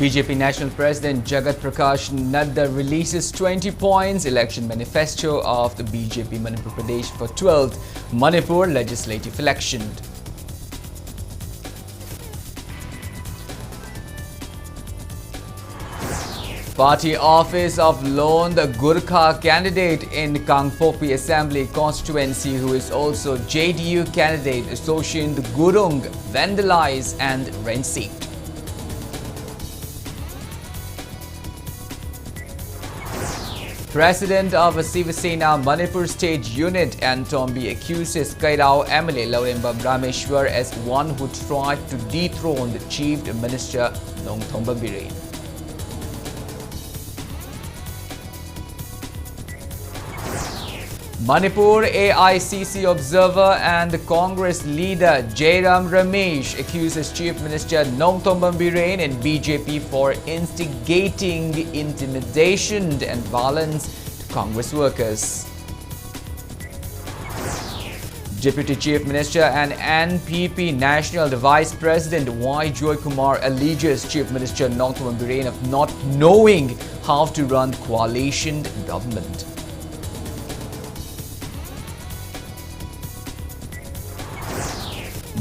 BJP National President Jagat Prakash Nadda releases 20 points election manifesto of the BJP Manipur Pradesh for 12th Manipur legislative election. Party office of lone the Gurkha candidate in Kangpopi Assembly constituency, who is also JDU candidate Soshind Gurung, vandalized and ransacked. President of Shiva Sena Manipur State Unit and Tombi accuses Kairao MLA Laurembam Rameshwar as one who tried to dethrone the Chief Minister Nongthomba Biren. Manipur AICC observer and Congress leader Jairam Ramesh accuses Chief Minister Nongthomba Biren and BJP for instigating intimidation and violence to Congress workers. Deputy Chief Minister and NPP National Vice President Y. Joy Kumar alleges Chief Minister Nongthomba Biren of not knowing how to run coalition government.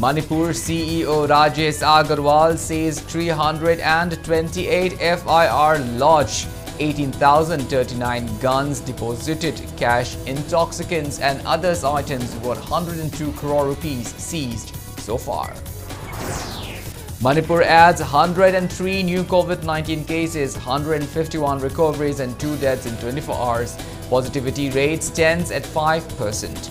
Manipur CEO Rajesh Agarwal says 328 FIR lodged, 18,039 guns deposited, cash, intoxicants and other items worth 102 crore rupees seized so far. Manipur adds 103 new COVID-19 cases, 151 recoveries and 2 deaths in 24 hours. Positivity rate stands at 5%.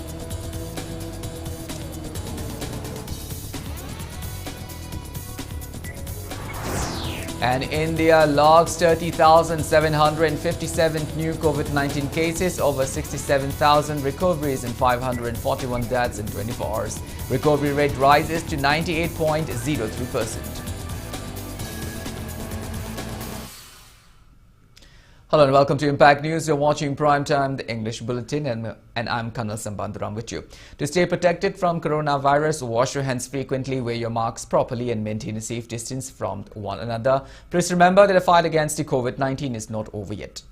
And India logs 30,757 new COVID-19 cases, over 67,000 recoveries and 541 deaths in 24 hours. Recovery rate rises to 98.03%. Hello and welcome to Impact News. You're watching Primetime, the English Bulletin, and I'm KANEL SHAMBANDURAM with you. To stay protected from coronavirus, wash your hands frequently, wear your masks properly and maintain a safe distance from one another. Please remember that the fight against the COVID-19 is not over yet.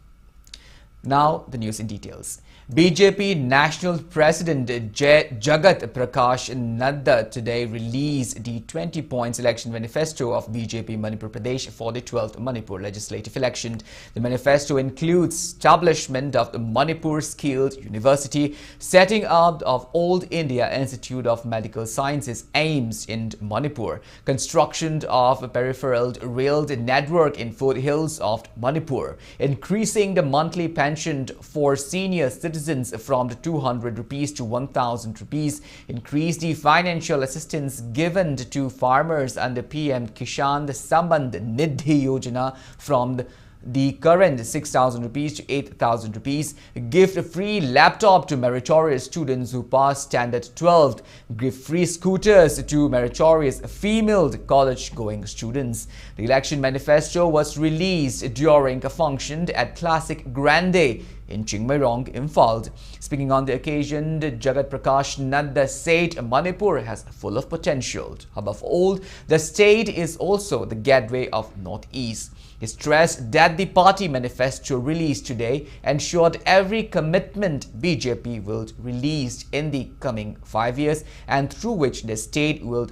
Now, the news in details. BJP National President Jagat Prakash Nadda today released the 20 points election manifesto of BJP Manipur Pradesh for the 12th Manipur legislative election. The manifesto includes establishment of the Manipur Skilled University, setting up of Old India Institute of Medical Sciences AIMS in Manipur, construction of a peripheral rail network in foothills of Manipur, increasing the monthly pension for senior citizens from the 200 rupees to 1,000 rupees, increase the financial assistance given to farmers under PM Kisan Samban Nidhi Yojana from the current 6,000 rupees to 8,000 rupees, give a free laptop to meritorious students who pass standard 12, give free scooters to meritorious female college-going students. The election manifesto was released during a function at Classic Grande in Chingmairong, Imphal. Speaking on the occasion, Jagat Prakash Nadda said Manipur has full of potential. Above all, the state is also the gateway of Northeast. He stressed that the party manifesto released today ensured every commitment BJP will release in the coming 5 years and through which the state will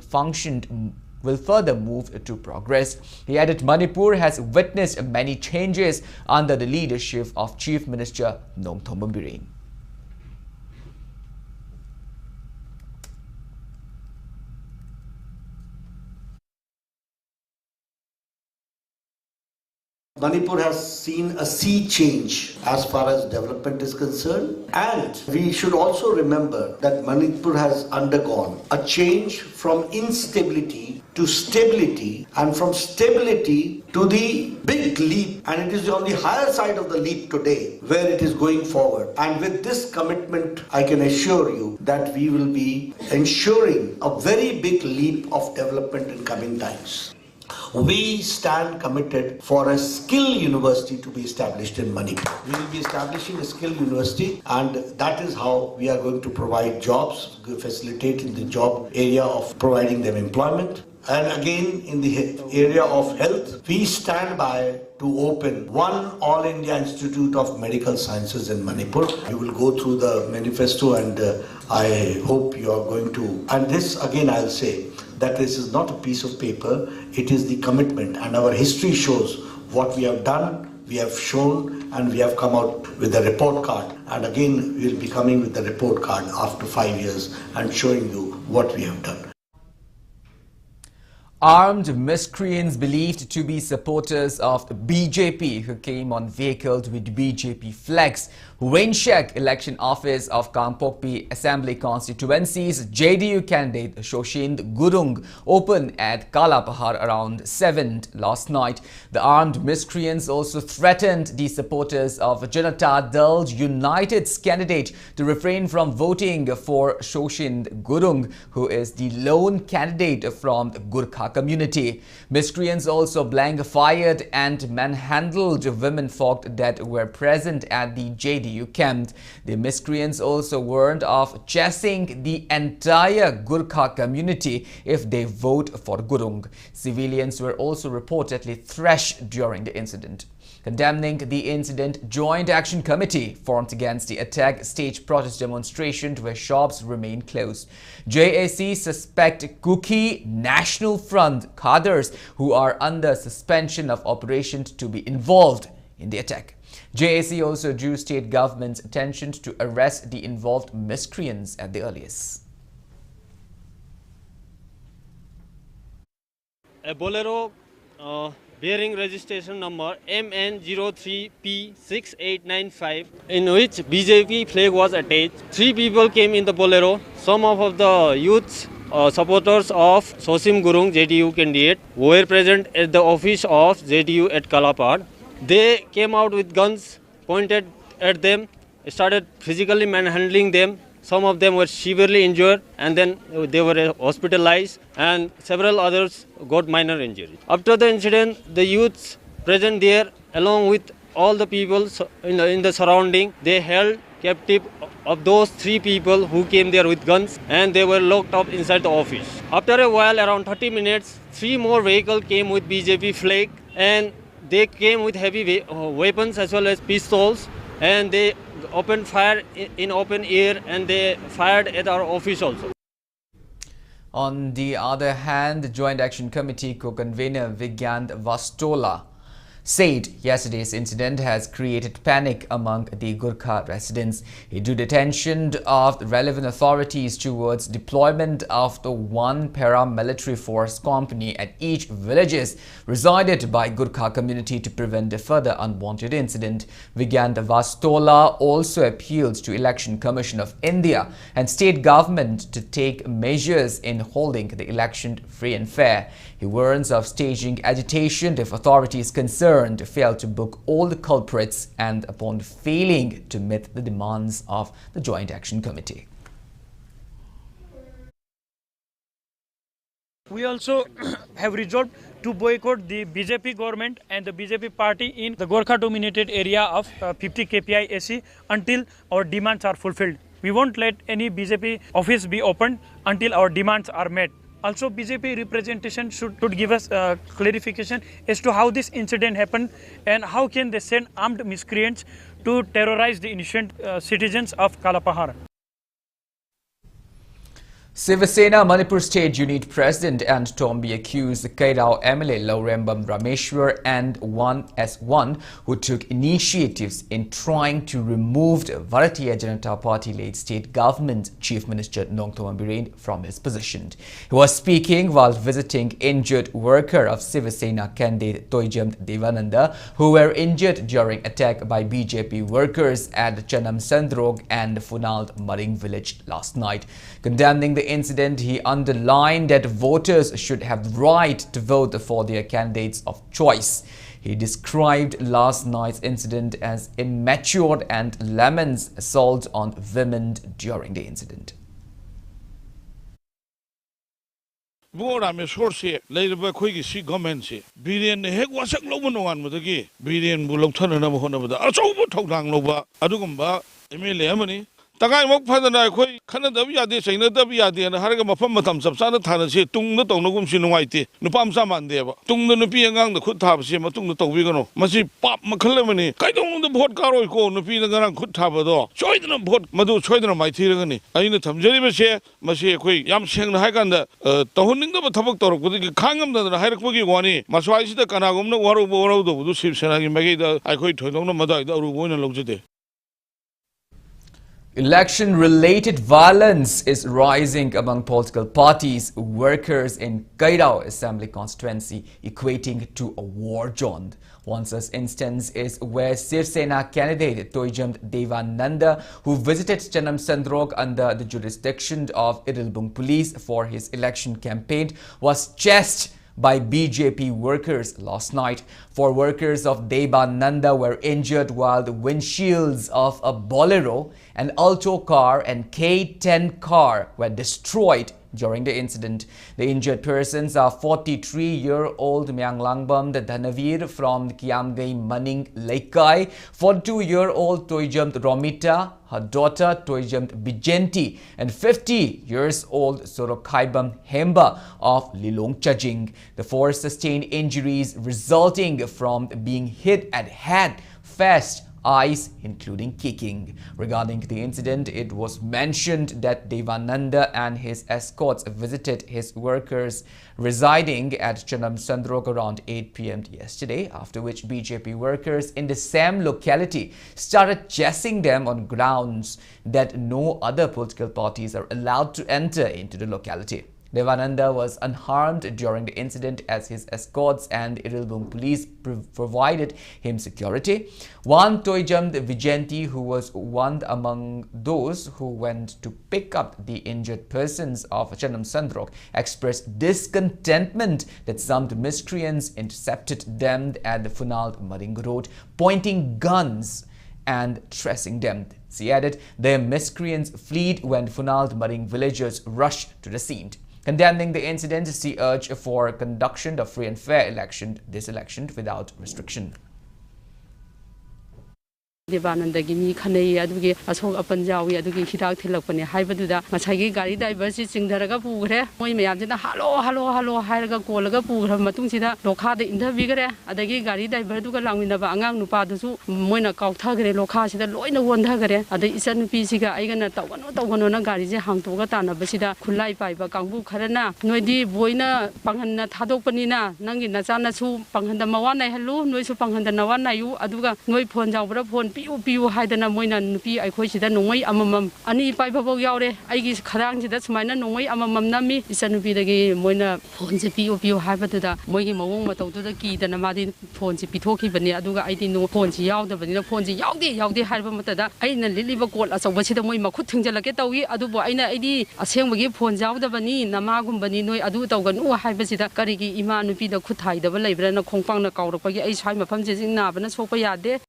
further move to progress. He added Manipur has witnessed many changes under the leadership of Chief Minister Nongthomba Biren. Manipur has seen a sea change as far as development is concerned, and we should also remember that Manipur has undergone a change from instability to stability, and from stability to the big leap, and it is on the higher side of the leap today where it is going forward. And with this commitment, I can assure you that we will be ensuring a very big leap of development in coming times. We stand committed for a skill university to be established in Manipur. We will be establishing a skill university, and that is how we are going to provide jobs, facilitate in the job area of providing them employment. And again, in the area of health, we stand by to open one All India Institute of Medical Sciences in Manipur. You will go through the manifesto, and I hope you are going to. And this, again, I'll say that this is not a piece of paper, it is the commitment. And our history shows what we have done, we have shown, and we have come out with a report card. And again, we'll be coming with the report card after 5 years and showing you what we have done. Armed miscreants believed to be supporters of BJP who came on vehicles with BJP flags ransacked election office of Kangpokpi Assembly constituency's JDU candidate Shoshind Gurung opened at Kalapahar around 7 last night. The armed miscreants also threatened the supporters of Janata Dal United's candidate to refrain from voting for Shoshind Gurung, who is the lone candidate from the Gurkha community. Miscreants also blank fired and manhandled women folk that were present at the JDU camp. The miscreants also warned of chasing the entire Gurkha community if they vote for Gurung. Civilians were also reportedly thrashed during the incident. Condemning the incident, Joint Action Committee formed against the attack staged protest demonstrations where shops remain closed. JAC suspect Kuki National Front cadres who are under suspension of operations to be involved in the attack. JAC also drew state government's attention to arrest the involved miscreants at the earliest. A Bolero bearing registration number MN03P6895, in which BJP flag was attached. 3 people came in the Bolero. Some of the youths supporters of Sosim Gurung, JDU candidate, were present at the office of JDU at Kalapad. They came out with guns, pointed at them, started physically manhandling them. Some of them were severely injured, and then they were hospitalized, and several others got minor injuries. After the incident, the youths present there, along with all the people in the surrounding, they held captive of those 3 people who came there with guns, and they were locked up inside the office. After a while, around 30 minutes, 3 more vehicles came with BJP flag, and they came with heavy weapons as well as pistols, and they opened fire in open air, and they fired at our office also. On the other hand, the Joint Action Committee co-convener Vigyant Vastola said yesterday's incident has created panic among the Gurkha residents. He drew the attention of the relevant authorities towards deployment of the 1 paramilitary force company at each villages resided by Gurkha community to prevent a further unwanted incident. Vigyant Vastola also appealed to Election Commission of India and state government to take measures in holding the election free and fair. He warns of staging agitation if authorities concerned fail to book all the culprits and upon failing to meet the demands of the Joint Action Committee. We also have resolved to boycott the BJP government and the BJP party in the Gorkha-dominated area of 50 KPI AC until our demands are fulfilled. We won't let any BJP office be opened until our demands are met. Also, BJP representation should give us clarification as to how this incident happened and how can they send armed miscreants to terrorize the innocent citizens of Kalapahar. Shiva Sena Manipur State Unit President and Tombi accused the Kairao MLA Laurembam Rameshwar and 1S1 who took initiatives in trying to remove the Bharatiya Janata Party-led state government Chief Minister Nongthoman Biren from his position. He was speaking while visiting injured worker of Shiva Sena candidate Toijam Devananda who were injured during attack by BJP workers at Chanam Sandrog and Funal Maring village last night. Condemning the incident, he underlined that voters should have the right to vote for their candidates of choice. He described last night's incident as immature and laments assault on women during the incident. Takai Padana, Canada Yadi, Sainata Yadi, and Harga Mafamatam, Sapsana Tanasi, Tung the Tonogum Sinuaiti, Nupam Samandeva, Tung the Nupiangang, the Kutab, Simatung the Tovigano, Masi Pop Macalamani, Kaidong the Port Caro, Nupina Kutabado, Choidan Port Madu Choidan, my tyranny. I know Tamjari Mashe, Mashe, Yam Shang Haganda, Tohuning the Tabaktor, with the Kangam, the Harakwagi Wani, Maswai the Kanagum, the Waru Boro, the Vudu Sanagi Magida, I quit Tono Mada, the Uruguay Logide. Election-related violence is rising among political parties, workers in Kairao Assembly constituency, equating to a war zone. One such instance is where Sirsena candidate Toijam Devananda, who visited Chanam Sandrok under the jurisdiction of Irilbung police for his election campaign, was chased by BJP workers last night. 4 workers of Devananda were injured while the windshields of a Bolero, an Alto car and K10 car were destroyed during the incident. The injured persons are 43-year-old Myang Langbam the Dhanavir from Kiamgai Maning Laikai, 42-year-old Toijamt Romita, her daughter Toijamt Bijenti, and 50-years-old Sorokhaibam Hemba of Lilong Chajing. The 4 sustained injuries resulting from being hit at head, fist, eyes, including kicking. Regarding the incident, it was mentioned that Devananda and his escorts visited his workers residing at Chanam Sandrok around 8 p.m. yesterday, after which BJP workers in the same locality started chasing them on grounds that no other political parties are allowed to enter into the locality. Devananda was unharmed during the incident as his escorts and Irilbung police provided him security. One Toijam Vijenti, who was one among those who went to pick up the injured persons of Chanam Sandrok, expressed discontentment that some miscreants intercepted them at the Funal Maring Road, pointing guns and tracing them. She added, their miscreants fled when Funal Maring villagers rushed to the scene. Condemning the incident, she urged for conduction of free and fair this election without restriction. Devanandagi mi khanei adugi asok apan jawi adugi hidak thilakpani haibaduda masagi gari driver si chingdaraga pugre moi mayam jina halo hairaga kolaga pugra matung sida lokha de interview gare adagi gari driver duga langmina ba angang nupa dusu moina kautha gare lokha sida loina wondha gare adai isan nupi siga aigana tawgano na gari je hangtoga tana basida khulai paiba kangbu kharana noidi boina panghanna thadokpani na nangi nachana su panghanda mawana halu noi su panghanda nawana yu aduga noi phone jawbra phone Piu Haidana Moina Nupi, I quoted the Nongway Amam, Ani Paipo Yaure, I guess Karang, that's mine, Nongway Amam Nami, is a Nupi the Moina Ponzi Piu Haibata, Mogi Mawoma to the key, the Namadi Ponzi Pitoki, Vania Duga, I didn't know Ponzi Yao, the Vanilla Ponzi Yaudi Haibamata, I didn't live a court as a Wachita Moima Kutunga Getawi, Adubo, I know, as him we give Ponzao the Vani, Namagum Banino, Aduta, no Haibasita, Kariki, Iman, Nupi, the Kutai, the Valabra, and a Kompang, Kaurapagi, Ice Haima Pamsis in Navanas, Hopayade.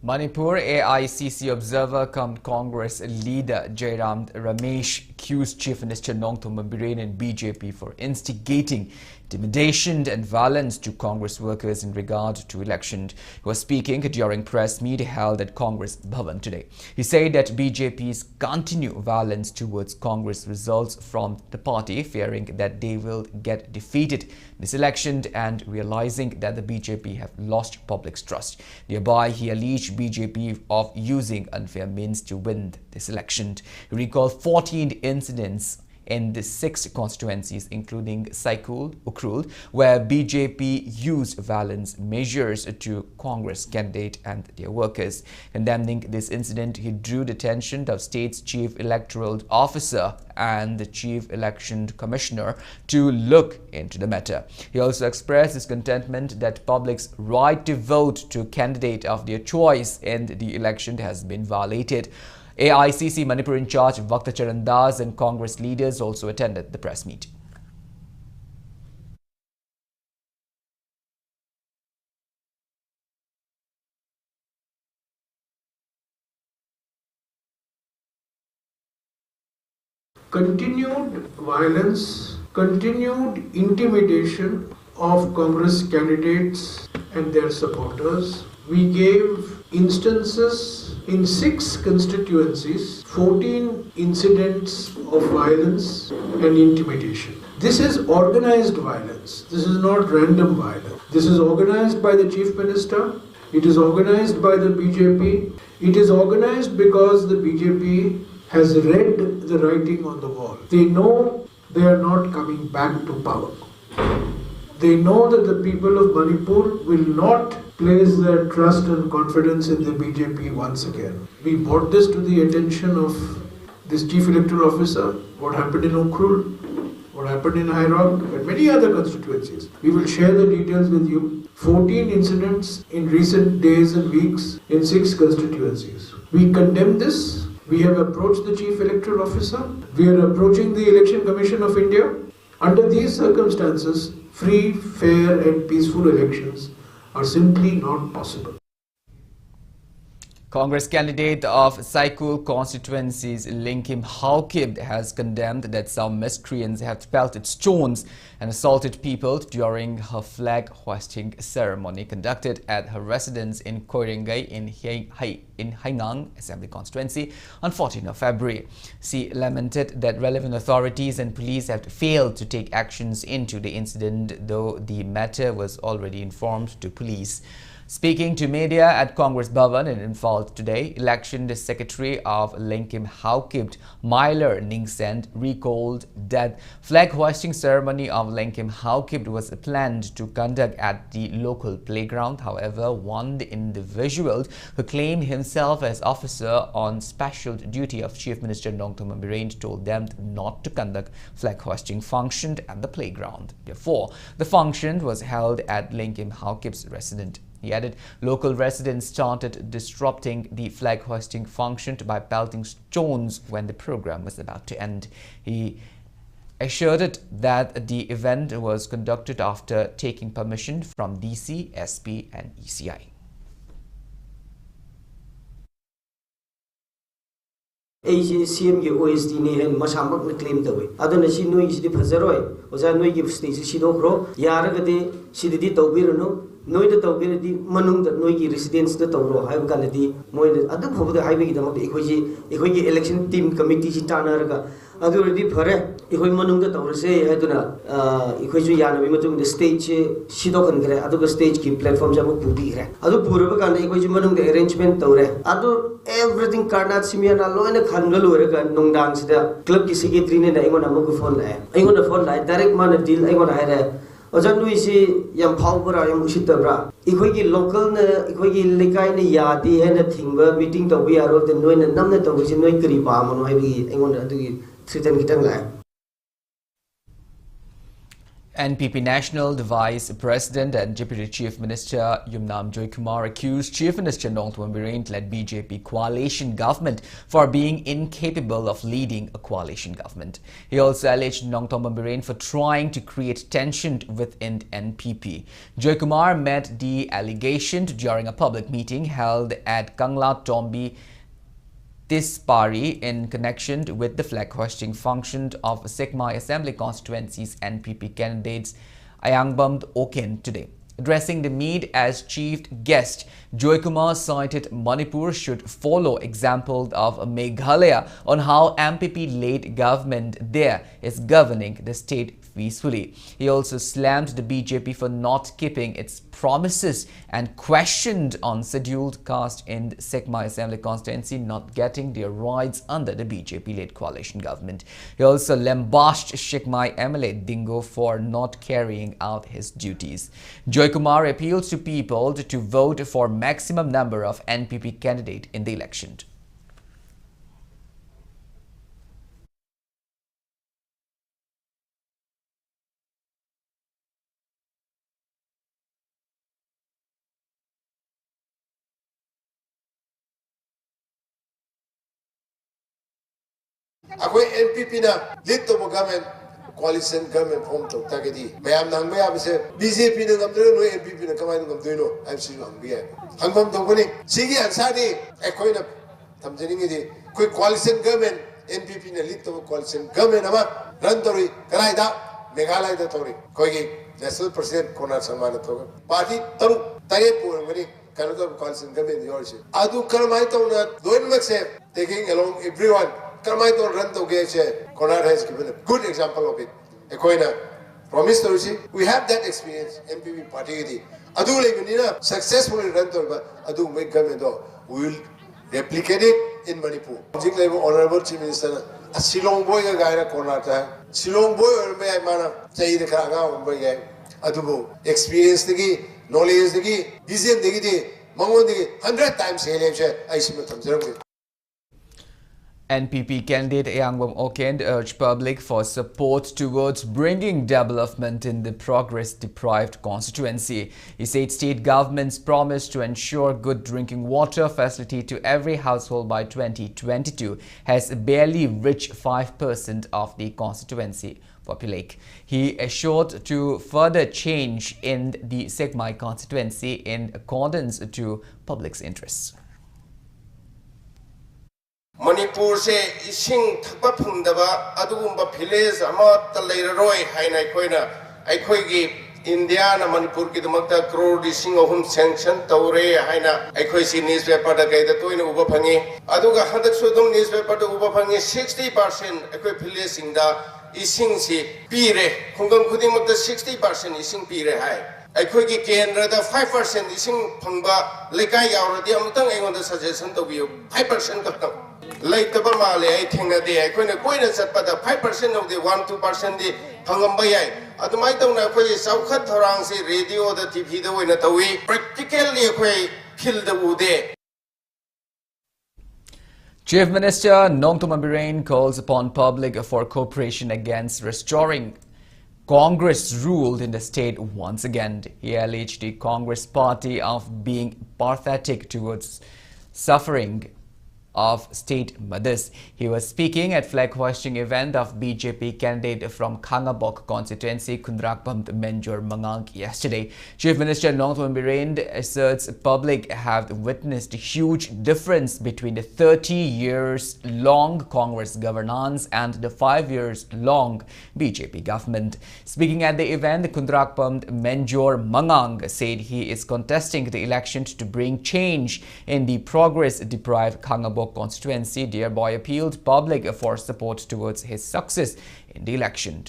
Manipur AICC observer cum Congress leader Jairam Ramesh accused Chief Minister Nongthom Biren and BJP for instigating intimidation and violence to Congress workers in regard to election. He was speaking during press meet held at Congress Bhavan today. He said that BJP's continued violence towards Congress results from the party fearing that they will get defeated in this election and realizing that the BJP have lost public trust. Thereby, he alleged BJP of using unfair means to win this election. He recalled 14 incidents in the 6 constituencies, including Saikul, Ukrul, where BJP used violence measures to Congress candidate and their workers. Condemning this incident, he drew the attention of State's Chief Electoral Officer and the Chief Election Commissioner to look into the matter. He also expressed his contentment that public's right to vote to candidate of their choice in the election has been violated. AICC Manipur in charge Vakta Charan Das and Congress leaders also attended the press meet. Continued violence, continued intimidation of Congress candidates and their supporters. We gave instances in 6 constituencies, 14 incidents of violence and intimidation. This is organized violence. This is not random violence. This is organized by the Chief Minister. It is organized by the BJP. It is organized because the BJP has read the writing on the wall. They know they are not coming back to power. They know that the people of Manipur will not place their trust and confidence in the BJP once again. We brought this to the attention of this Chief Electoral Officer, what happened in Ukhrul, what happened in Hairog, and many other constituencies. We will share the details with you. 14 incidents in recent days and weeks in 6 constituencies. We condemn this. We have approached the Chief Electoral Officer. We are approaching the Election Commission of India. Under these circumstances, free, fair and peaceful elections are simply not possible. Congress candidate of Saikul constituencies Linkim Haukib has condemned that some miscreants have pelted stones and assaulted people during her flag hoisting ceremony conducted at her residence in Koiringai in Haingang Assembly constituency on 14th of February. She lamented that relevant authorities and police have failed to take actions into the incident, though the matter was already informed to police. Speaking to media at Congress Bhavan in Imphal today, Election Secretary of Linkim Haukib, Myler Ningsend, recalled that flag hoisting ceremony of Linkim Haukib was planned to conduct at the local playground. However, one individual who claimed himself as officer on special duty of Chief Minister Nongthombam Birane told them not to conduct flag hoisting function at the playground. Therefore, the function was held at Linkim Haukib's residence. He added local residents started disrupting the flag hoisting function by pelting stones when the program was about to end. He assured that the event was conducted after taking permission from DC, SP and ECI. CM OSD ne hen masamak na claim tawe adana si noi si phazaroi oja noi gi stage si dokro yaragade sididi tawbirano noi da tawbiradi manung da noi gi residence da tawro hay kanadi moi adu phobda hay gi damak ekoi gi election team committee si tanaraga adu redi phare ekoi manung da tawrase aduna ekoi ju yana bi matung da stage si dokan gre adu stage ki platform jamu pudi gre adu puraba kan ekoi ju manung da arrangement tawre adu everything karnat simiana loina khangal horaga nongdang sida club ki secretary ne na ingona amuku phone la direct man deal ingona haira ojan lui si yam phawbra yam usitabra ikoi gi local na ikoi gi lekai ne yadi hena thingba meeting to bi aro de noina namna to gi noi kri pa mon hai bi ingona adu gi thritan kitang la NPP National Vice President and Deputy Chief Minister Yumnam Joykumar accused Chief Minister Nongthombam Birane-led BJP coalition government for being incapable of leading a coalition government. He also alleged Nongthombam Birane for trying to create tension within NPP. Joykumar made the allegation during a public meeting held at Kangla Tombi Tispari in connection with the flag hoisting function of Sekmai Assembly constituency's NPP candidates Ayangbam Oken today. Addressing the meet as chief guest, Joykumar cited Manipur should follow example of Meghalaya on how MPP-led government there is governing the state peacefully. He also slammed the BJP for not keeping its promises and questioned on scheduled caste in Sekmai Assembly constituency not getting their rights under the BJP-led coalition government. He also lambasted Sekmai MLA Dingo for not carrying out his duties. Joykumar appealed to people to vote for maximum number of NPP candidate in the election. Akoi NPP na lead to government coalition government form to takedi mayam nang mayam se BJP na ngamdre no NPP na kamai ngamdre no MC hangbi hai hangam to bani sigi ansari ekoi na thamjeni ngi di koi coalition government NPP na lead to coalition government ama run tori kanai da Meghalaya da tori koi gi national president Konrad Samana to party taru tare purangani Canada coalition government yours adu karamai to na doin makse taking along everyone karamai to run to ge Konrad has given a good example of it ekoina promise to we have that experience MPP party di adu legunina successfully run to adu make government we will replicate it in Manipur. Jik level honorable chief minister Silong boy ga gaira Konrad Silong boy or me mana chai de ka nga umba ye adu experience degi knowledge degi vision degi de mangon degi 100 times hele che aisima tamjaram NPP candidate Yangbom Okend urged public for support towards bringing development in the progress-deprived constituency. He said state government's promise to ensure good drinking water facility to every household by 2022 has barely reached 5% of the constituency population. He assured to further change in the Segmai constituency in accordance to public's interests. Manipur se ising thakpa phungdaba adugumba village ama talairaroi haina koina aikoi gi India na Manipur ki damakta crore ising ahum sanction tawre haina aikoi si newspaper da gaida toina uba phangi aduga hadak sudum newspaper da uba phangi 60% aikoi village singda ising si pire khungam khuding makta 60% ising pire hai aikoi gi kendra da 5% ising phangba lekai yauradi amtang aingonda suggestion to biu 5% ka like the Bamale, I think that they are going to go in a set, but 5% of the 1-2% the Pangambaya. At my town, I play South Haransi radio, the TV, the winner, the way practically kill the wood. Chief Minister Nongthombam Birane calls upon public for cooperation against restoring Congress ruled in the state once again. He alleged the Congress party of being pathetic towards suffering of state mothers. He was speaking at flag hoisting event of BJP candidate from Khangabok constituency Kundrakpam Menjor Mangang yesterday. Chief Minister Nongthombam Birane asserts public have witnessed a huge difference between the 30 years long Congress governance and the 5 years long BJP government. Speaking at the event, Kundrakpam Menjor Mangang said he is contesting the election to bring change in the progress-deprived Khangabok constituency, thereby appealed public for support towards his success in the election.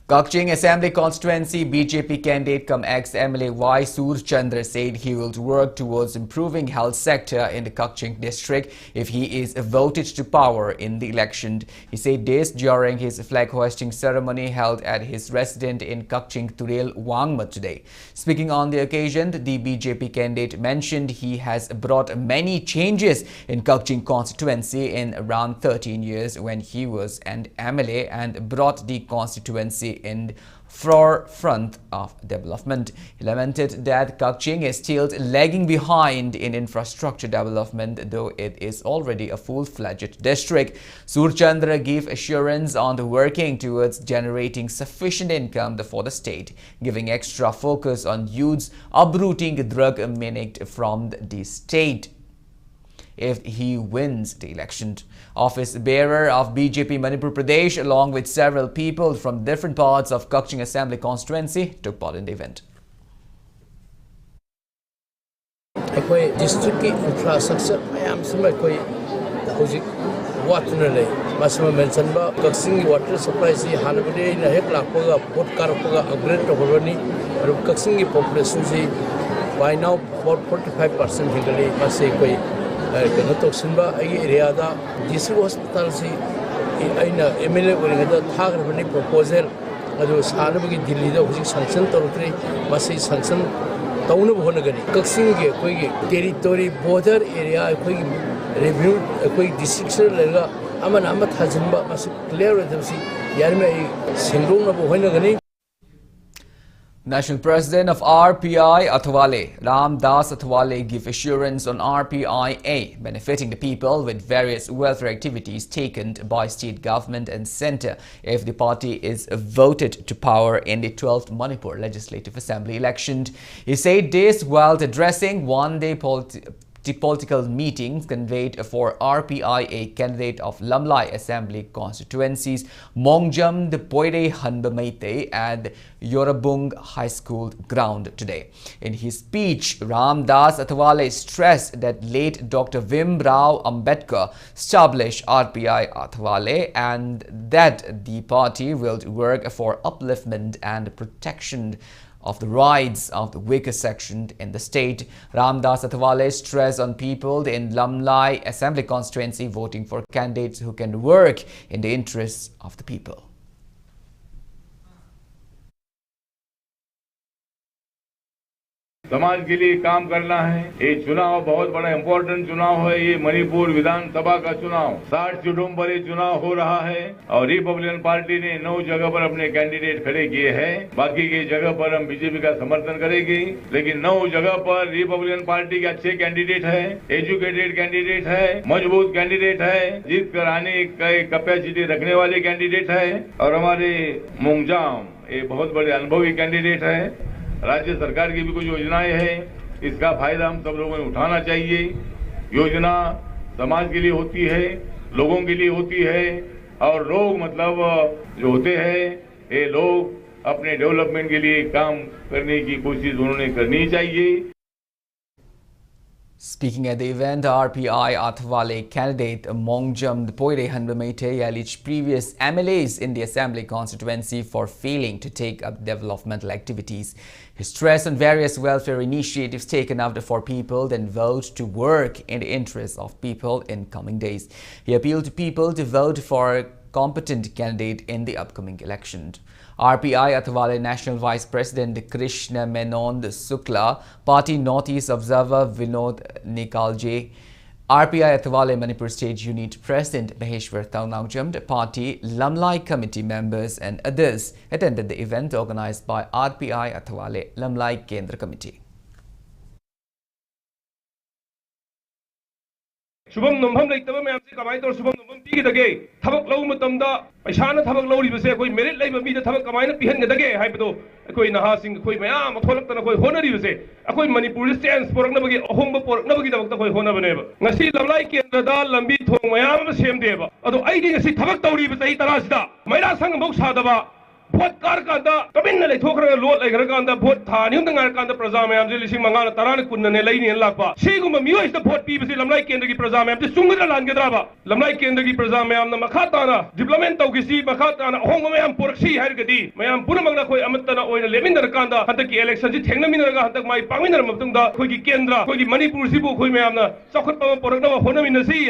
Kakching Assembly constituency BJP candidate cum ex-MLA Y. Surchandra said he will work towards improving health sector in the Kakching district if he is voted to power in the election. He said this during his flag hoisting ceremony held at his residence in Kakching Turel Wangma today. Speaking on the occasion, the BJP candidate mentioned he has brought many changes in Kakching constituency in around 13 years when he was an MLA and brought the constituency in forefront of development. He lamented that Kakching is still lagging behind in infrastructure development, though it is already a full-fledged district. Surchandra gave assurance on working towards generating sufficient income for the state, giving extra focus on youths uprooting drug menace from the state if he wins the election. Office bearer of BJP Manipur Pradesh along with several people from different parts of Kakching Assembly constituency took part in the event. Ekoi district infrastructure mayam sima ekoi hoji water le masama mention ba Kakching water supply si hanabade na hek lakpaga pot karpaga upgrade to horani aru Kakching population si by now about 45% hingale mase ekoi Kanatoksimba area da district hospital si aina MLA origada thagrabani proposal adu sanabagi Delhi da hujik sanction torutri masi sanction taunu honagani Kakching ge koi territory border area koi review koi district lega aman amat hajinba masi clear redamsi yarme sindong na honagani. National President of RPI Athwale, Ram Das Athwale, gave assurance on RPIA benefiting the people with various welfare activities taken by state government and centre if the party is voted to power in the 12th Manipur Legislative Assembly election. He said this while addressing one-day to political meetings conveyed for RPI, a candidate of Lamlai Assembly constituencies, Mongjam, the Poire Hanbamaite and Yorabung High School ground today. In his speech, Ramdas Athwale stressed that late Dr. Bhim Rao Ambedkar established RPI Athwale and that the party will work for upliftment and protection of the rights of the weaker section in the state. Ramdas Athwale stressed on people in Lamlai Assembly constituency voting for candidates who can work in the interests of the people. समाज के लिए काम करना है। ये चुनाव बहुत बड़ा इम्पोर्टेंट चुनाव है। ये मणिपुर विधानसभा का चुनाव 60 सीटों पर ये चुनाव हो रहा है और रिपब्लिकन पार्टी ने 9 जगह पर अपने कैंडिडेट खड़े किए हैं। बाकी की जगह पर हम बीजेपी का समर्थन करेंगे, लेकिन 9 जगह पर रिपब्लिकन पार्टी के अच्छे कैंडिडेट है, एजुकेटेड कैंडिडेट है, मजबूत कैंडिडेट है, जीत कर आने की कैपेसिटी रखने वाले कैंडिडेट है और हमारे मोंगजाम ये बहुत बड़े अनुभवी कैंडिडेट है। राज्य सरकार की भी कुछ योजनाएं हैं, इसका फायदा हम सब लोगों ने उठाना चाहिए। योजना समाज के लिए होती है, लोगों के लिए होती है और लोग मतलब जो होते हैं ये लोग अपने डेवलपमेंट के लिए काम करने की कोशिश उन्होंने करनी चाहिए। Speaking at the event, RPI Athwale candidate Mongjam Poire Hanbamaite alleged previous MLAs in the Assembly constituency for failing to take up developmental activities. He stressed on various welfare initiatives taken up for people then vote to work in the interests of people in coming days. He appealed to people to vote for a competent candidate in the upcoming election. RPI Athwale National Vice President Krishna Menon Sukla, Party Northeast Observer Vinod Nikalje, RPI Athwale Manipur State Unit President Maheshwar Taunangjam, Party Lamlai Committee members and others attended the event organized by RPI Athwale Lamlai Kendra Committee. Shubham नंभम लेतब ma'am से कमाई तो Shubham नंभम P दगे थबक लौ मतमदा पैसाना थबक लौरी बसे कोई merit लेब मी थबक कमाई न पिहन दगे हाइबदो कोई नहा सिंह कोई मयाम थोलक्तना कोई होनरी बसे कोई मणिपुर स्टेंस पोरकनबगी अहोंब पोरकनबगी दबक कोई होनबनेब ngasi lamlai केंद्रदा लंबी थोंग मयाम सेमदेब अदो आइदि ngasi थबक तौरी बसे तरासदा मैरा संग मौक सादबा भोट कारकांदा कबिन ले थोखरगा लोट लेखरकांदा भोट थानि हुंदा ngarकांदा प्रजा मयाम जे लिसिंग मंगाना तरान कुन्नने लैनि लाकपा सिगुम मियोइसदा भोट पीबसे लमलाई केंद्र की प्रजा मयाम जे सुंगदा लानगद्राबा लमलाई केंद्र की प्रजा मयाम न मखाताना डेवलपमेंट तौगिसी मखाताना होंग मयाम पोरक्सी हारगदी मयाम पुनमंगना कोई अमतना ओइना लेमिनरकांदा हंतक की इलेक्शन जी थेंगनमिनरगा हंतक माई पांगिनर मतुंगदा कोई केंद्र कोई मणिपुर सिबु कोई मयामना चौखटपा पोरकनबा होनमिनसी।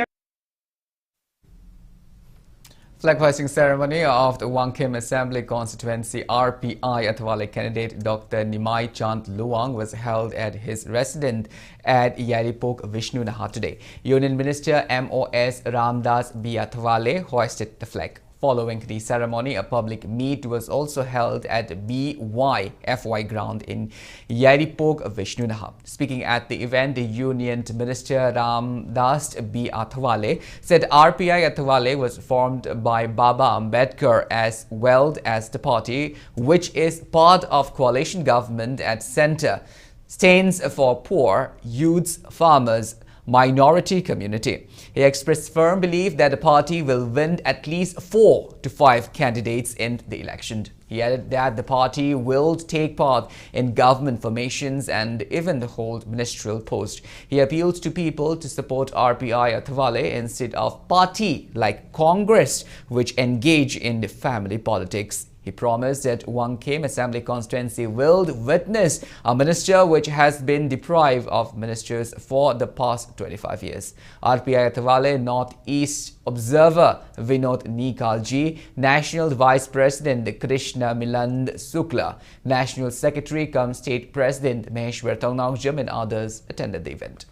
Flag hoisting ceremony of the Wangkim Assembly constituency RPI Athwale candidate Dr. Nimai Chand Luang was held at his residence at Yaripok Vishnu Naha today. Union Minister MOS Ramdas B. Athwale hoisted the flag. Following the ceremony, a public meet was also held at BYFY ground in Yaripok Vishnu Naha. Speaking at the event, the Union Minister Ramdas B. Athwale said RPI Athwale was formed by Baba Ambedkar as well as the party, which is part of coalition government at centre, stands for poor, youths, farmers, minority community. He expressed firm belief that the party will win at least 4 to 5 candidates in the election. He added that the party will take part in government formations and even hold ministerial posts. He appealed to people to support RPI Athwale instead of party like Congress, which engage in the family politics. He promised that Wangkim Assembly constituency will witness a minister which has been deprived of ministers for the past 25 years. RPI Athwale Northeast Observer Vinod Nikalji, National Vice President Krishna Miland Sukla, National Secretary cum State President Maheshwar Taunangjam and others attended the event.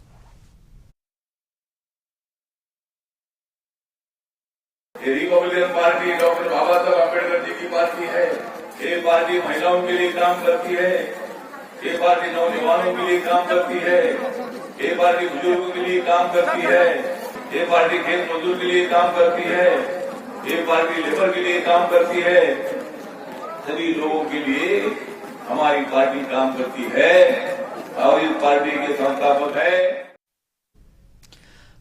Republican Party doctor Baba Saheb Ambedkar जी की party है। ये party महिलाओं के लिए काम करती है, ये पार्टी नौजवानों के लिए काम करती है, ये पार्टी बुजुर्गों के लिए काम करती है, ये पार्टी खेत मजदूर के लिए काम करती है, ये पार्टी लेबर के लिए काम करती है। सभी लोगों के लिए हमारी पार्टी काम करती है और इस पार्टी के संस्थापक है।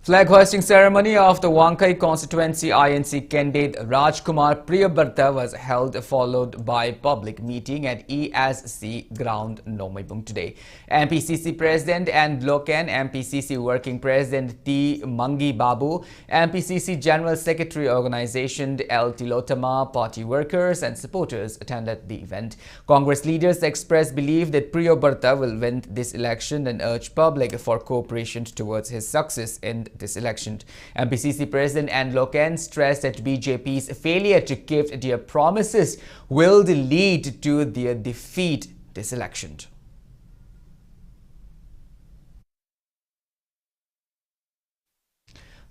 Flag hoisting ceremony of the Wankai constituency INC candidate Rajkumar Priyabarta was held, followed by public meeting at ESC ground Nomaibung today. MPCC President and Lokan, MPCC Working President T. Mangi Babu, MPCC General Secretary Organization L. Tilotama, party workers and supporters attended the event. Congress leaders expressed belief that Priyabarta will win this election and urged public for cooperation towards his success in this election. MPCC President and Lokan stressed that BJP's failure to keep their promises will lead to their defeat this election.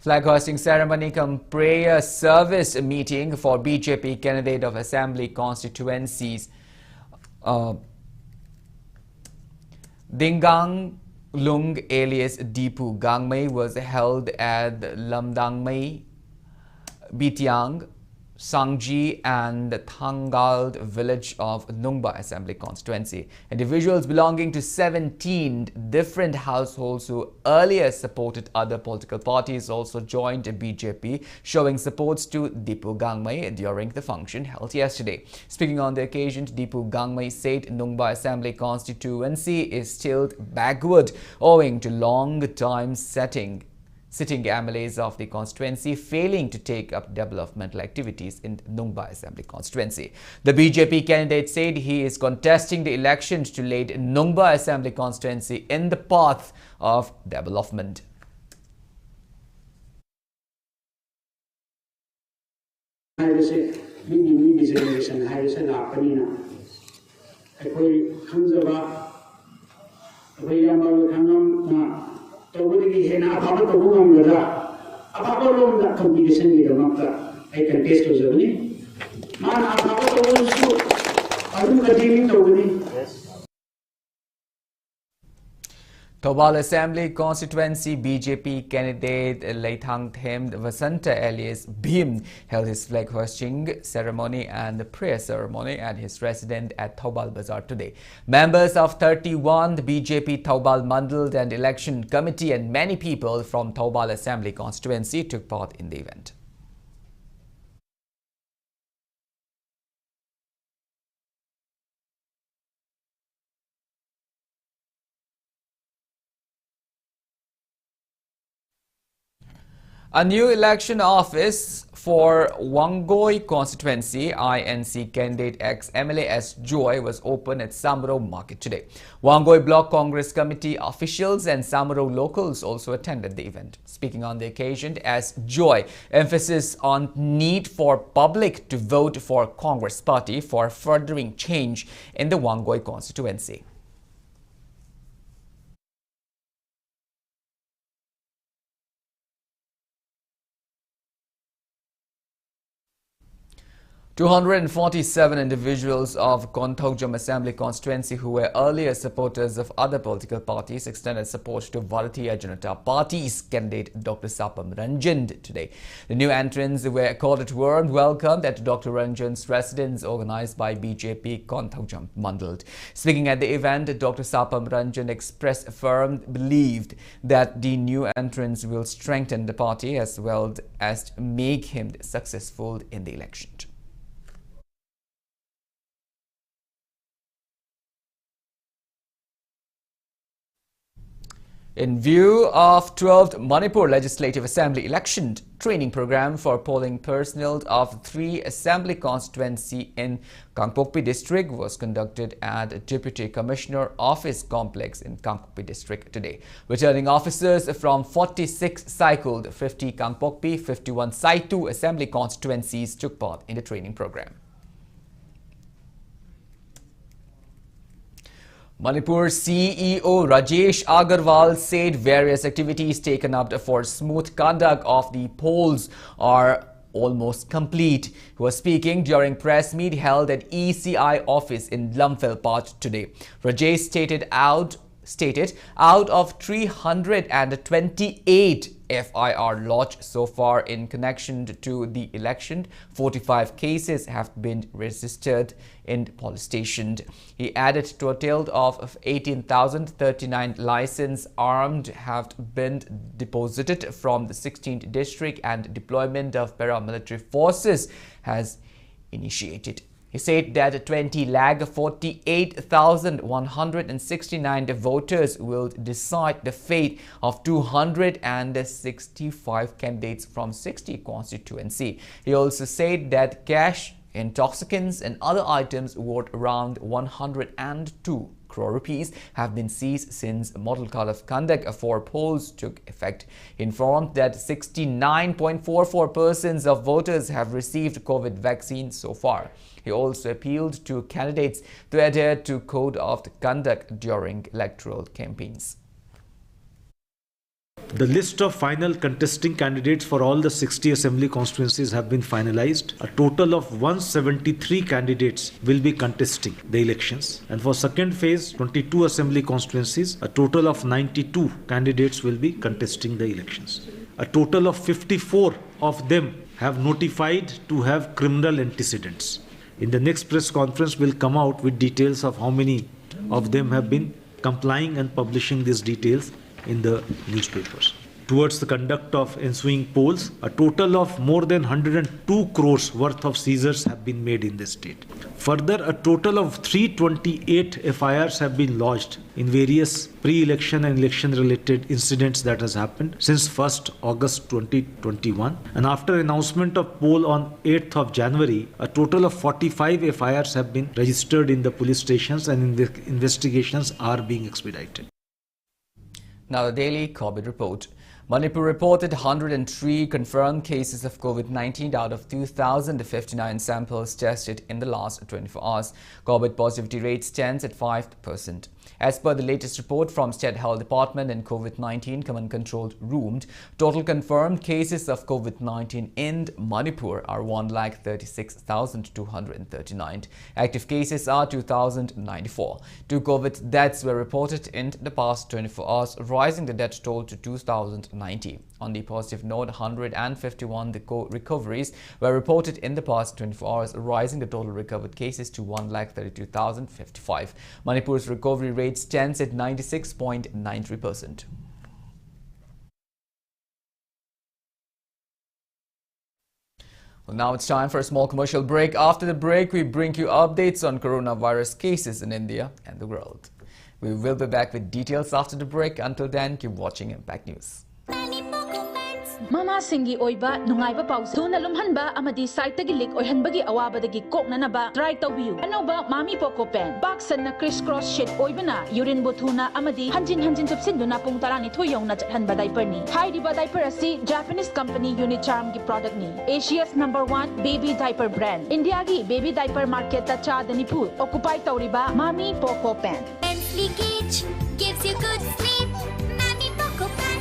Flag hoisting ceremony cum prayer service meeting for BJP candidate of assembly constituencies Dingang Lung alias Dipu Gangmei was held at Lamdangmei, Bitiang, Sangji and Thangald village of Nungba Assembly constituency. Individuals belonging to 17 different households who earlier supported other political parties also joined BJP, showing supports to Dipu Gangmei during the function held yesterday. Speaking on the occasion, Dipu Gangmei said Nungba Assembly constituency is still backward owing to long time sitting MLAs of the constituency failing to take up developmental activities in Nungba Assembly constituency. The BJP candidate said he is contesting the elections to lead Nungba Assembly constituency in the path of development. Tawagi hena apa to bungam nada apa ko da competition ni damaka I contest ko joni man apa ko to bunsu adu kadimi tawani. Thoubal Assembly constituency BJP candidate Laithang Them Vasanta alias Bhim held his flag hoisting ceremony and prayer ceremony at his residence at Thoubal Bazaar today. Members of 31 BJP Thoubal Mandal and election committee and many people from Thoubal Assembly constituency took part in the event. A new election office for Wangoi constituency INC candidate ex-MLA S. Joy was opened at Samro Market today. Wangoi Block Congress Committee officials and Samro locals also attended the event. Speaking on the occasion, S. Joy emphasis on need for public to vote for Congress party for furthering change in the Wangoi constituency. 247 individuals of Konthaujam Assembly constituency who were earlier supporters of other political parties extended support to Bharatiya Janata Party's candidate Dr. Sapam Ranjan today. The new entrants were accorded warm welcome at Dr. Ranjan's residence organized by BJP Konthaujam Mandal. Speaking at the event, Dr. Sapam Ranjan expressed firm belief that the new entrants will strengthen the party as well as make him successful in the election. In view of 12th Manipur Legislative Assembly election, training program for polling personnel of 3 Assembly constituency in Kangpokpi district was conducted at Deputy Commissioner Office Complex in Kangpokpi district today. Returning officers from 46 cycled 50 Kangpokpi, 51 Saitu Assembly constituencies took part in the training program. Manipur CEO Rajesh Agarwal said various activities taken up for smooth conduct of the polls are almost complete. He was speaking during press meet held at ECI office in Lumphel Part today. Rajesh stated out of 328 FIR lodged so far in connection to the election, 45 cases have been registered in police stations. He added to a total of 18,039 licensed armed have been deposited from the 16th district and deployment of paramilitary forces has initiated. He said that 20,48,169 voters will decide the fate of 265 candidates from 60 constituencies. He also said that cash, intoxicants and other items worth around 102 crore rupees have been seized since model code of conduct for polls took effect. He informed that 69.44% of voters have received COVID vaccine so far. He also appealed to candidates to adhere to code of conduct during electoral campaigns. The list of final contesting candidates for all the 60 assembly constituencies have been finalized. A total of 173 candidates will be contesting the elections. And for second phase, 22 assembly constituencies, a total of 92 candidates will be contesting the elections. A total of 54 of them have notified to have criminal antecedents. In the next press conference, we'll come out with details of how many of them have been complying and publishing these details in the newspapers. Towards the conduct of ensuing polls, a total of more than 102 crores worth of seizures have been made in the state. Further, a total of 328 FIRs have been lodged in various pre-election and election-related incidents that has happened since 1st August 2021. And after announcement of poll on 8th of January, a total of 45 FIRs have been registered in the police stations and investigations are being expedited. Now the daily COVID report. Manipur reported 103 confirmed cases of COVID-19 out of 2,059 samples tested in the last 24 hours. COVID positivity rate stands at 5%. As per the latest report from State Health Department and COVID-19 Command Control Room, total confirmed cases of COVID-19 in Manipur are 136,239. Active cases are 2,094. 2 COVID deaths were reported in the past 24 hours, rising the death toll to 2,090. On the positive note, 151 recoveries were reported in the past 24 hours, rising the total recovered cases to 132,055. Manipur's recovery rate stands at 96.93%. Well, now it's time for a small commercial break. After the break, we bring you updates on coronavirus cases in India and the world. We will be back with details after the break. Until then, keep watching Impact News. Mama Singi Oiba, Nungaiba Pause, Tuna Lumhanba, Amadi Saitagi Lik, or Hanbagi Awabadagi Koknanaba, Try to view. Anoba, Mami Poco Pen, Box and a crisscross shit Oibana, Urin Botuna, Amadi, Hanjin of Sinduna Puntarani Toyona Hanba Diaperni. Hidiba Diaperasi, Japanese company Unicharm product ni. Asia's #1 baby diaper brand. Indiagi baby diaper market Tacha Danipur, Occupy Tauriba, Mami Poco Pen. Leakage gives you good sleep. Mami Poco Pants.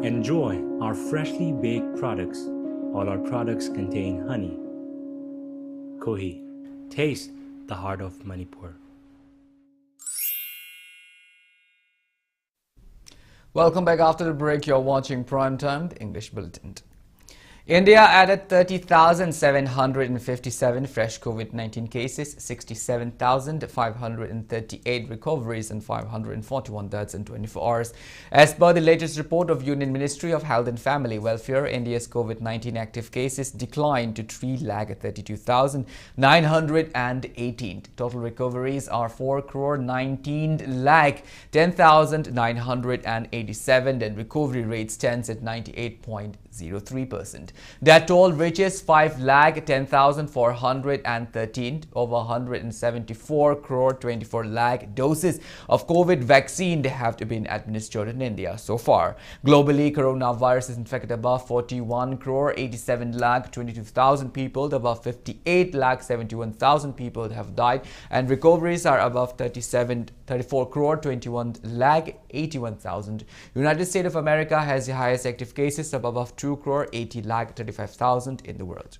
Enjoy our freshly baked products. All our products contain honey. Kohi, taste the heart of Manipur. Welcome back after the break. You're watching Primetime, the English Bulletin. India added 30,757 fresh COVID-19 cases, 67,538 recoveries and 541 deaths in 24 hours. As per the latest report of Union Ministry of Health and Family Welfare, India's COVID-19 active cases declined to 3,32,918. Total recoveries are 4,19,10,987 and recovery rate stands at 98.03%. That toll reaches 5,10,413. Over 174 crore 24 lakh doses of COVID vaccine have been administered in India so far. Globally, coronavirus has infected above 41 crore 87 lakh 22,000 people. Above 58 lakh 71,000 people have died, and recoveries are above 34 crore 21 lakh 81,000. United States of America has the highest active cases of above 2 crore 80 lakh 35,000 in the world.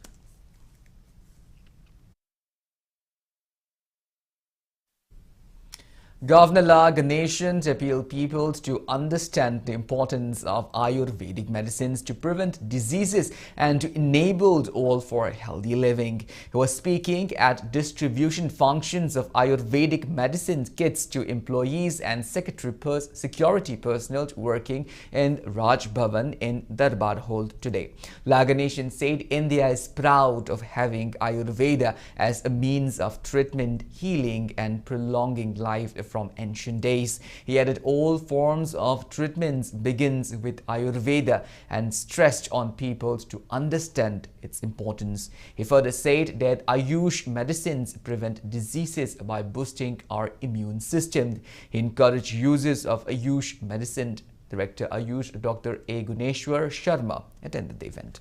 Governor La Ganeshan appealed people to understand the importance of Ayurvedic medicines to prevent diseases and to enable all for healthy living. He was speaking at distribution functions of Ayurvedic medicine kits to employees and security personnel working in Raj Bhavan in Darbar Hall today. La Ganeshan said India is proud of having Ayurveda as a means of treatment, healing and prolonging life from ancient days. He added all forms of treatments begins with Ayurveda and stressed on people to understand its importance. He further said that Ayush medicines prevent diseases by boosting our immune system. He encouraged users of Ayush medicine. Director Ayush Dr. A. Guneshwar Sharma attended the event.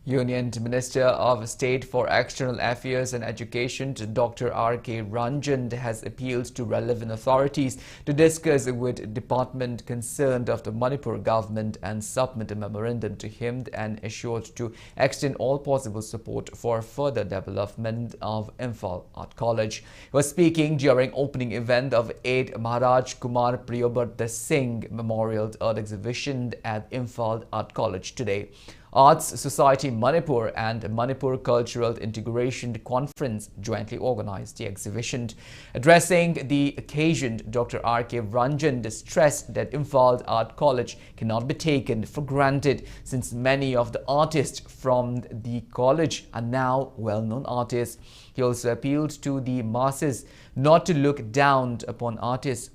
Union Minister of State for External Affairs and Education, Dr. R.K. Ranjan, has appealed to relevant authorities to discuss with department concerned of the Manipur government and submit a memorandum to him and assured to extend all possible support for further development of Imphal Art College. He was speaking during opening event of 8th Maharaj Kumar Priyabrata Singh Memorial Art Exhibition at Imphal Art College today. Arts Society Manipur and Manipur Cultural Integration Conference jointly organized the exhibition. Addressing the occasion, Dr. R.K. Ranjan stressed that Imphal Art College cannot be taken for granted since many of the artists from the college are now well-known artists. He also appealed to the masses not to look down upon artists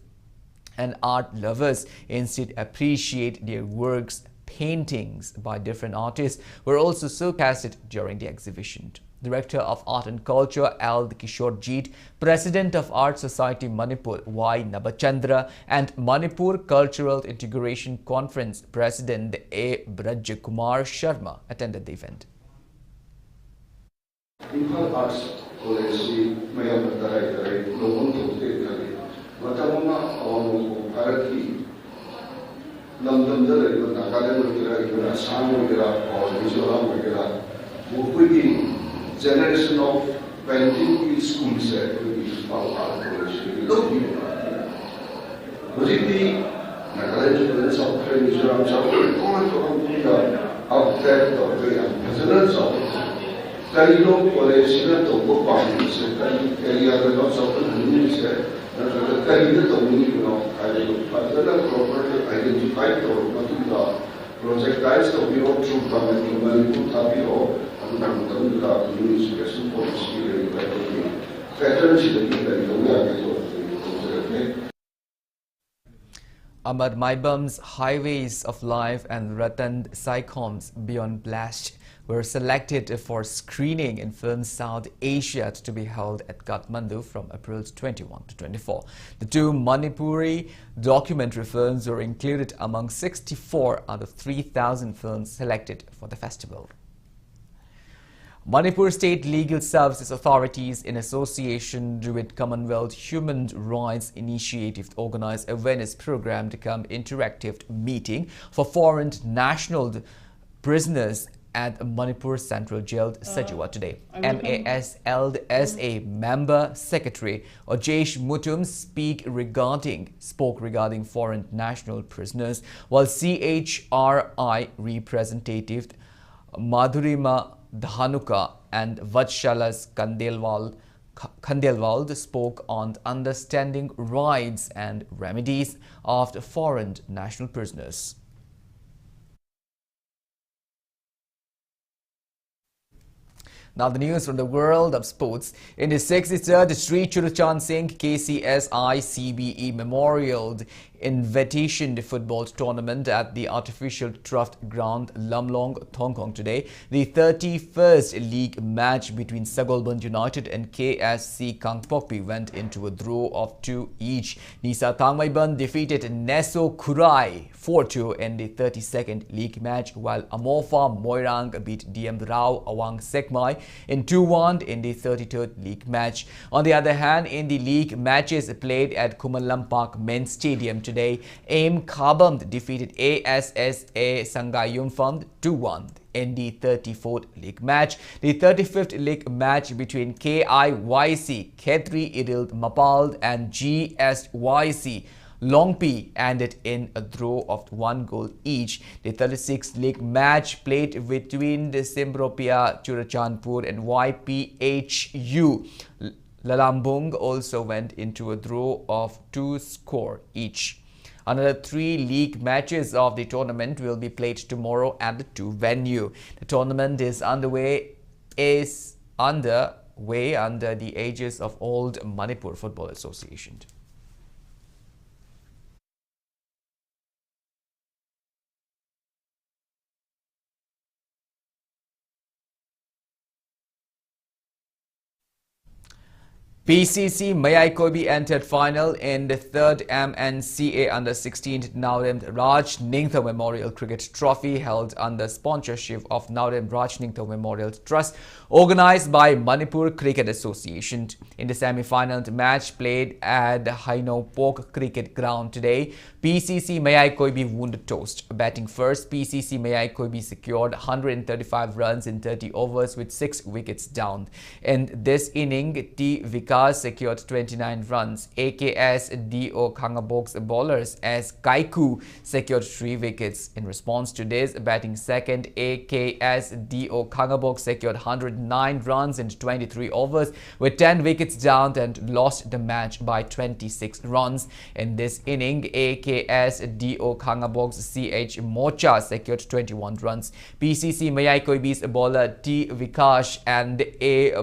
and art lovers, instead appreciate their works. Paintings by different artists were also showcased during the exhibition. Director of Art and Culture L. Kishorjeet, President of Art Society Manipur Y. Nabachandra and Manipur Cultural Integration Conference President A. Braj Kumar Sharma attended the event. Imphal Arts College London generation of painting schools at projectiles of the true government Manipur Tapio and the communication policy Ahmad Maibam's Highways of Life and Ratan Saikom's Beyond Blast were selected for screening in Film South Asia to be held at Kathmandu from April 21 to 24. The two Manipuri documentary films were included among 64 out of 3,000 films selected for the festival. Manipur State Legal Services Authorities, in association with Commonwealth Human Rights Initiative, organized awareness program to come interactive meeting for foreign national prisoners at Manipur Central Jail, Sajiwa today. MAS held as a member secretary Ojesh Mutum spoke regarding foreign national prisoners, while CHRI representative Madhurima Dhanuka and Vatshalas Khandelwal spoke on understanding rights and remedies of foreign national prisoners. Now the news from the world of sports. In the 63rd Sri Churachan Singh KCSI CBE Memorial Invitation Football Tournament at the artificial turfed ground Lamlong, Thongkong today, the 31st league match between Sagolbund United and KSC Kangpokpi went into a draw of 2 each. Nisa Thangmaiban defeated Neso Kurai 4-2 in the 32nd league match, while Amorfa Moirang beat DM Rao Awang Sekmai in 2-1 in the 33rd league match. On the other hand, in the league matches played at Kumalam Park Men's Stadium today, Aim Kabam defeated ASSA Sangai Yunfam 2-1 in the 34th league match. The 35th league match between KIYC Khetri Idil Mapal and GSYC Longpi ended in a draw of 1 goal each. The 36th league match played between the Simbropia Churachandpur and YPHU Lalambung also went into a draw of 2 scores each. Another 3 league matches of the tournament will be played tomorrow at the 2 venues. The tournament is underway under the aegis of Old Manipur Football Association. PCC Mayai Kobi entered final in the 3rd MNCA Under-16 Naurem Raj Ningthau Memorial Cricket Trophy held under sponsorship of Naurem Raj Ningthau Memorial Trust, organized by Manipur Cricket Association. In the semi-final match played at the Haino Pok Cricket Ground today, PCC Mayai Kobi won the toss. Batting first, PCC Mayai Kobi secured 135 runs in 30 overs with 6 wickets down. In this inning, T. Vikas secured 29 runs. AKS D.O. Khangabok's bowlers as Kaiku secured 3 wickets. In response to this, batting second, AKS D.O. Khangabok secured 109 runs in 23 overs with 10 wickets down and lost the match by 26 runs. In this inning, AKS D.O. Khangabok's CH Mocha secured 21 runs. PCC Mayai Koibi's bowler T. Vikash and A.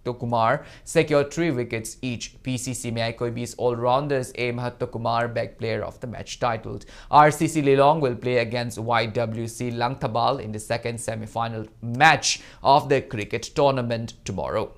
Kumar secured 3 wickets each. PCC Mayai Koibi's all-rounders A. Mahatma Kumar bagged player of the match titled. RCC Lilong will play against YWC Langtabal in the 2nd semi-final match of the cricket tournament tomorrow.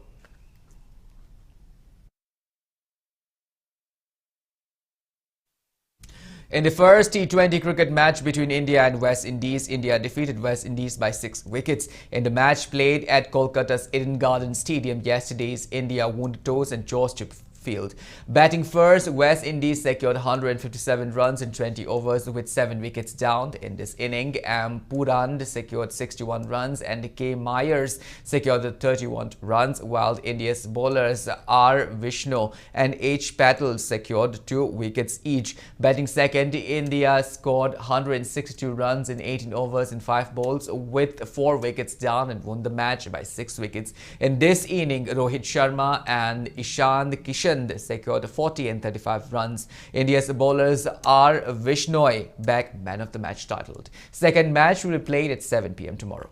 In the first T20 cricket match between India and West Indies, India defeated West Indies by 6 wickets. In the match played at Kolkata's Eden Garden Stadium yesterday, India won the toss and chose to field. Batting first, West Indies secured 157 runs in 20 overs with 7 wickets down. In this inning, Purand secured 61 runs and K. Myers secured 31 runs, while India's bowlers R. Vishnu and H. Patel secured 2 wickets each. Batting second, India scored 162 runs in 18 overs in 5 balls with 4 wickets down and won the match by 6 wickets. In this inning, Rohit Sharma and Ishant Kishan secured 40 and 35 runs. India's bowlers are Vishnoi bagged man of the match titled. Second match will be played at 7 p.m. tomorrow.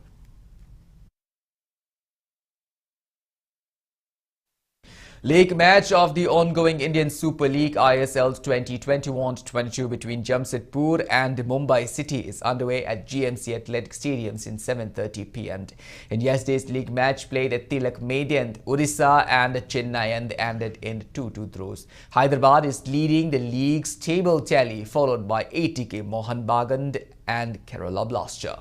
League match of the ongoing Indian Super League ISL 2021-22 between Jamshedpur and Mumbai City is underway at GMC Athletic Stadium since 7:30 p.m. In yesterday's league match played at Tilak Median, Odisha and Chennai and ended in 2-2 draws. Hyderabad is leading the league's table tally, followed by ATK Mohan Bagan and Kerala Blaster.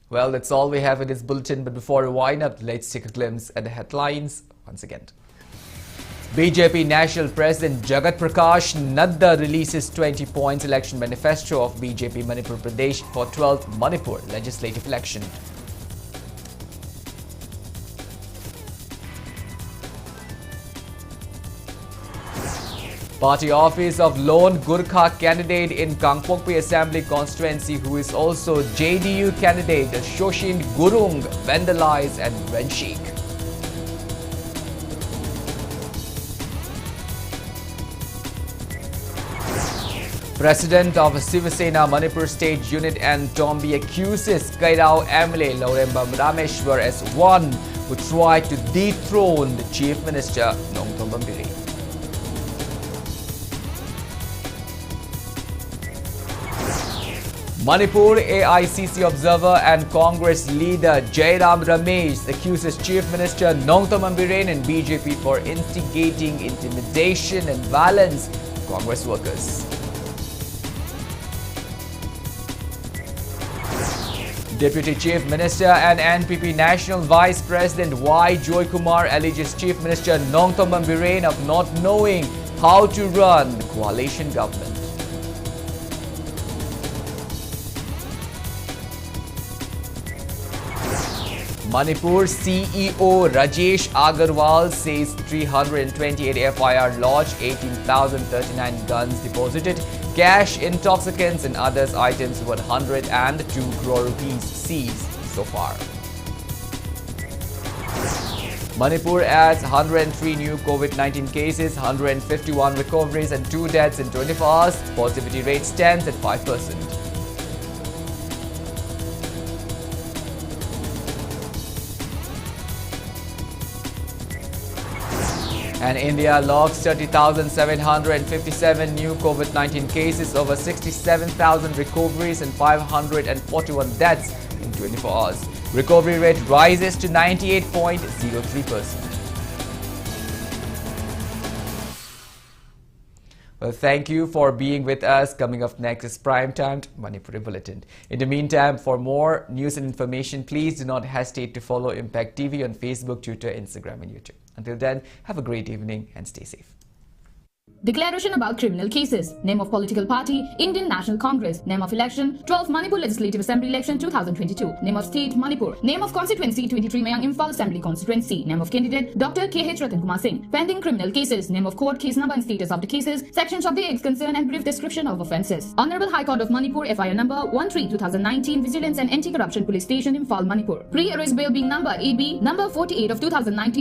Well, that's all we have in this bulletin, but before we wind up, let's take a glimpse at the headlines once again. BJP National President Jagat Prakash Nadda releases 20 points election manifesto of BJP Manipur Pradesh for 12th Manipur legislative election. Party office of lone Gurkha candidate in Kangpokpi Assembly constituency who is also JDU candidate Shoshin Gurung vandalized and went chic. President of Shiva Sena Manipur State Unit and Tombi accuses Kairao MLA Laurembam Rameshwar as one who tried to dethrone the Chief Minister Nongthom Bambiri. Manipur AICC observer and Congress leader Jairam Ramesh accuses Chief Minister Nongthom Bambiri and BJP for instigating intimidation and violence of Congress workers. Deputy Chief Minister and NPP National Vice President Y. Joy Kumar alleges Chief Minister Nongthom Bambiri of not knowing how to run the coalition government. Manipur CEO Rajesh Agarwal says 328 FIR lodged, 18,039 guns deposited, cash, intoxicants and other items worth 102 crore rupees seized so far. Manipur adds 103 new COVID-19 cases, 151 recoveries and 2 deaths in 24 hours. Positivity rate stands at 5%. And India logs 30,757 new COVID-19 cases, over 67,000 recoveries and 541 deaths in 24 hours. Recovery rate rises to 98.03%. Well, thank you for being with us. Coming up next is Primetime Manipuri Bulletin. In the meantime, for more news and information, please do not hesitate to follow Impact TV on Facebook, Twitter, Instagram and YouTube. Until then, have a great evening and stay safe. Declaration about criminal cases. Name of political party, Indian National Congress. Name of election, 12th Manipur Legislative Assembly Election 2022. Name of state, Manipur. Name of constituency, 23 Mayang Imphal Assembly Constituency. Name of candidate, Dr. K.H. Ratan Kumar Singh. Pending criminal cases. Name of court, case number and status of the cases. Sections of the acts concern and brief description of offences. Honorable High Court of Manipur, FIR number 13/2019, Vigilance and Anti-Corruption Police Station, Imphal, Manipur. Pre-arrest bail being number AB, number 48 of 2019.